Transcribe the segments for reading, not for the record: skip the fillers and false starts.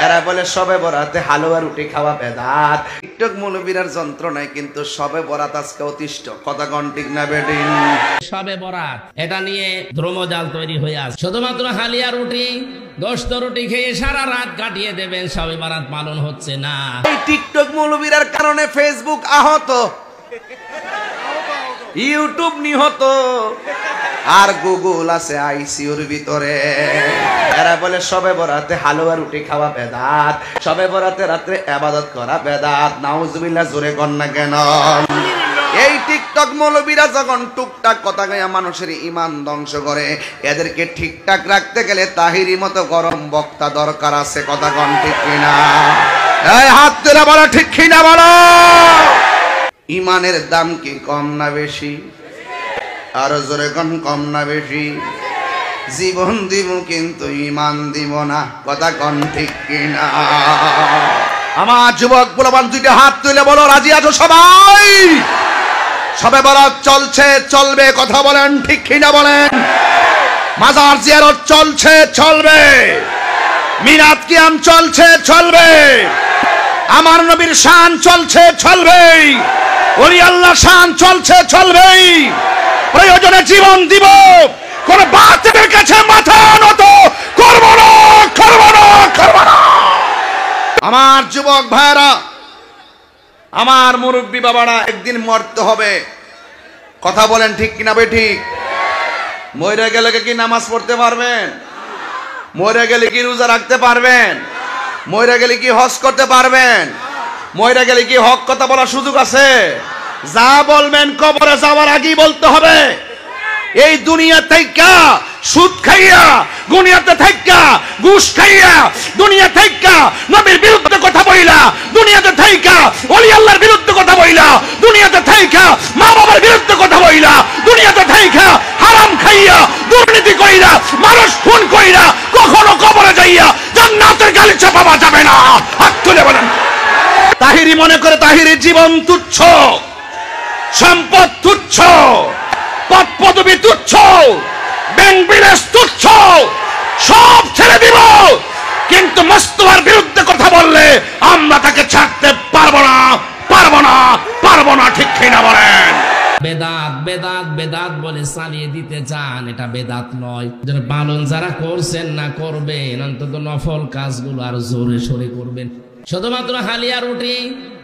এরা বলে সবে বরাতে হালুয়া রুটি খাওয়া বেদাত। টিকটক মৌলবীরার যন্ত্রণায় কিন্তু সবে বরাত আজকে অতিষ্ঠ। কথা কোন ঠিক না বেঠিক? সবে বরাত এটা নিয়ে দ্রমজাল তৈরি হয়ে আছে। শুধুমাত্র হালিয়া রুটি গোশত রুটি খেয়ে সারা রাত কাটিয়ে দেবেন, সবে বরাত পালন হচ্ছে না। এই টিকটক মৌলবীরার কারণে ফেসবুক আহত, ইউটিউব নিহত, আর গুগল আছে আইসিইউর ভিতরে। এরা বলে সবে বরাতে হালুয়া রুটি খাওয়া বেদাত, সবে বরাতে রাত্রে ইবাদত করা বেদাত। নাউজুবিল্লাহ, জোরে কর না কেন? এই টিকটক মৌলবীরা যখন টুকটাক কথা গায়া মানুষের ঈমান ধ্বংস করে, এদেরকে ঠিকঠাক রাখতে গেলে তাহিরি মতো গরম বক্তা দরকার আছে। কথা কোন ঠিক কিনা? এই হাত তুলে বলো ঠিক কিনা বলো। ঈমানের দাম কি কম না বেশি? আরো জোরে কোন কম না বেশি? জীবন দিব কিন্তু ঈমান দিব না। কথা কোন ঠিক কিনা? আমার যুবক বলবান দুইটা হাত তুলে বলো রাজি আছো সবাই? সবে বরাত চলছে, চলবে। কথা বলেন ঠিক কিনা বলেন? মাজার জিয়ারত চলছে, চলবে। মিলাদ কিয়াম চলছে, চলবে। আমার নবীর শান চলছে, চলবে। ওলি আল্লাহ শান চলছে, চলবে। প্রয়োজনে জীবন দিব, কোন বাতিলের কাছে মাথা নত করব না, করব না, করব না। আমার যুবক ভাইরা, আমার মুরব্বী বাবারা, একদিন মরতে হবে। কথা বলেন ঠিক কিনা বেঠিক? মরে গেলে কি নামাজ পড়তে পারবেন? মরে গেলে কি রোজা রাখতে পারবেন? মরে গেলে কি হজ করতে পারবেন? মরে গেলে কি হক কথা বলার সুযোগ আছে? যা বলবেন কবরে যাওয়ার আগেই বলতে হবে। এই দুনিয়া থেকে সুদ খাইয়া, দুনিয়াতে থেকে ঘুষ খাইয়া, দুনিয়া থেকে নবীর বিরুদ্ধে কথা বইলা, দুনিয়াতে থেকে ওলি আল্লাহর বিরুদ্ধে কথা বইলা, দুনিয়াতে থেকে মা বাবার বিরুদ্ধে কথা বইলা, দুনিয়াতে থেকে হারাম খাইয়া, দুর্নীতি কইরা, মানুষ খুন কইরা কখনো কবরে যাইয়া জান্নাতের গালিচা পাওয়া যাবে না। হাত তুলে বলেন। তাহিরি মনে করে তাহিরির জীবন তুচ্ছ, সম্পদ তুচ্ছ, পদ পদবী তুচ্ছ, ব্যাংক বিলাস তুচ্ছ, সব ছেড়ে দিব। কিন্তু মোস্তফার বিরুদ্ধে কথা বললে আমরা তাকে ছাড়তে পারবো না, পারবো না, পারবো না। ঠিক কিনা বলেন? বেদাত বেদাত বেদাত বলে চালিয়ে দিতে চান, এটা বেদাত নয়। পালন যারা করছেন না, করবেন, অন্তত নফল কাজগুলো আর জোরে সোরে করবেন। শুধুমাত্র হালিয়া রুটি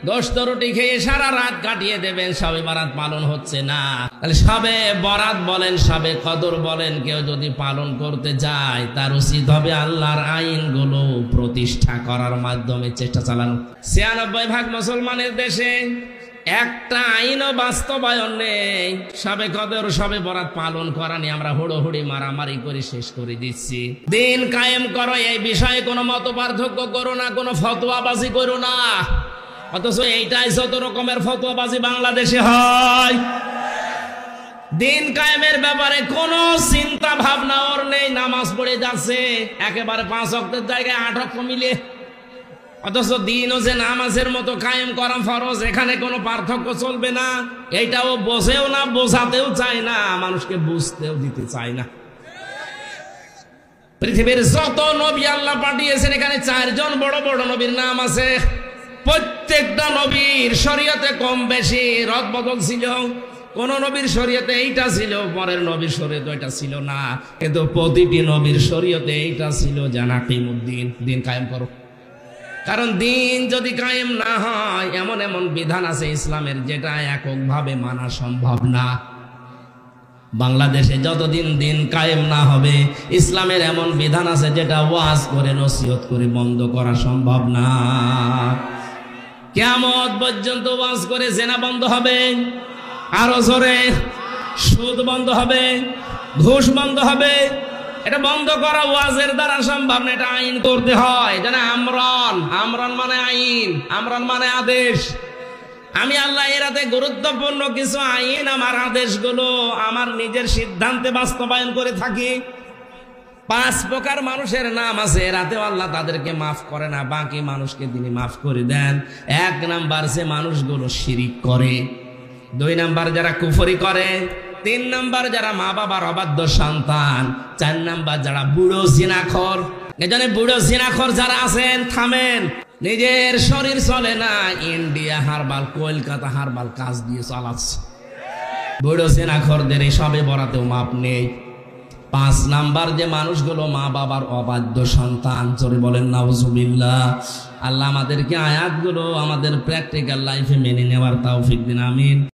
গোশত রুটি খেয়ে সারা রাত কাটিয়ে দেবেন, সবে বরাত পালন হচ্ছে না। তাহলে সবে বরাত বলেন, সবে কদর বলেন, কেউ যদি পালন করতে যায় তার উচিত হবে আল্লাহর আইনগুলো প্রতিষ্ঠা করার মাধ্যমে চেষ্টা চালানো। ৯৬% মুসলমানের দেশে একটা আইনও বাস্তবায়ন নেই। সবে কদর সবে বরাত পালন করা নিয়ে আমরা হুড়োহুড়ি মারামারি করে শেষ করে দিচ্ছি। দিন কায়েম করো, এই বিষয়ে কোনো মত পার্থক্য করো না, কোনো ফতোয়াবাজি করো না। অথচ এইটাই যত রকমের ফতোয়াবাজি বাংলাদেশে হয়। দিন কায়েমের ব্যাপারে কোনো চিন্তা ভাবনা ওর নেই, নামাজ পড়ে যাচ্ছে একেবারে ৫ ওয়াক্তের জায়গায় ৮ ওয়াক্ত মিলে। অথচ দিনও যে নামাজের মতো কায়েম করা ফরজ, এখানে কোনো পার্থক্য চলবে না। এইটাও বোঝেও না, বোঝাতেও চায় না, মানুষকে বুঝতেও দিতে চায় না। পৃথিবীর যত নবী আল্লাহ পাঠিয়েছেন, এখানে ৪ জন বড় বড় নবীর নাম আছে। প্রত্যেকটা নবীর শরীয়তে কম বেশি রদবদল ছিল। কোন নবীর শরীয়তে এইটা ছিল, পরের নবীর শরীয়তে এটা ছিল না। কিন্তু প্রতিটি নবীর শরীয়তে এইটা ছিল, জানাকিমুদ্দিন, দিন কায়েম করো। কারণ দিন যদি কায়েম না হয়, এমন এমন বিধান আছে ইসলামের যেটা এককভাবে মানা সম্ভব না। বাংলাদেশে যতদিন দিন কায়েম না হবে, ইসলামের এমন বিধান আছে যেটা ওয়াজ করে, নসিহত করে বন্ধ করা সম্ভব না। কিয়ামত পর্যন্ত ওয়াজ করে জেনা বন্ধ হবে, আরো জোরে সুদ বন্ধ হবে, ঘুষ বন্ধ হবে। এটা বন্ধ করা ওয়াজের দ্বারা সম্ভব না, এটা আইন করতে হয়। যেন আমরন, আমরন মানে আইন, আমরন মানে আদেশ। আমি আল্লাহ এরাতে গুরুত্বপূর্ণ কিছু আইন, আমার আদেশগুলো আমার নিজের সিদ্ধান্তে বাস্তবায়ন করে থাকি। ৫ প্রকার মানুষের নাম আছে, এরাতেও আল্লাহ তাদেরকে মাফ করে না, বাকি মানুষকে তিনি মাফ করে দেন। ১ নাম্বার যে মানুষগুলো শিরিক করে, ২ নাম্বার যারা কুফরি করে, ৩ নাম্বার যারা মা বাবার অবাধ্য সন্তান, ৪ নাম্বার যারা বুড়ো জিনাখোর, এজন্য বুড়ো জিনাখোর যারা আছেন থামেন। নিজের শরীর চলে না, ইন্ডিয়া হারবাল কলকাতা হারবাল কাজ দিয়ে চালাচ্ছে। বুড়ো জিনাখোরদের এই সবে বরাতেও মাপ নেই। 5 নাম্বার যে মানুষগুলো মা বাবার অবাধ্য সন্তান, জোরে বলেন নাউজুবিল্লাহ। আল্লাহ আমাদেরকে আয়াতগুলো আমাদের প্র্যাকটিক্যাল লাইফে মেনে নেওয়ার তৌফিক দিন, আমিন।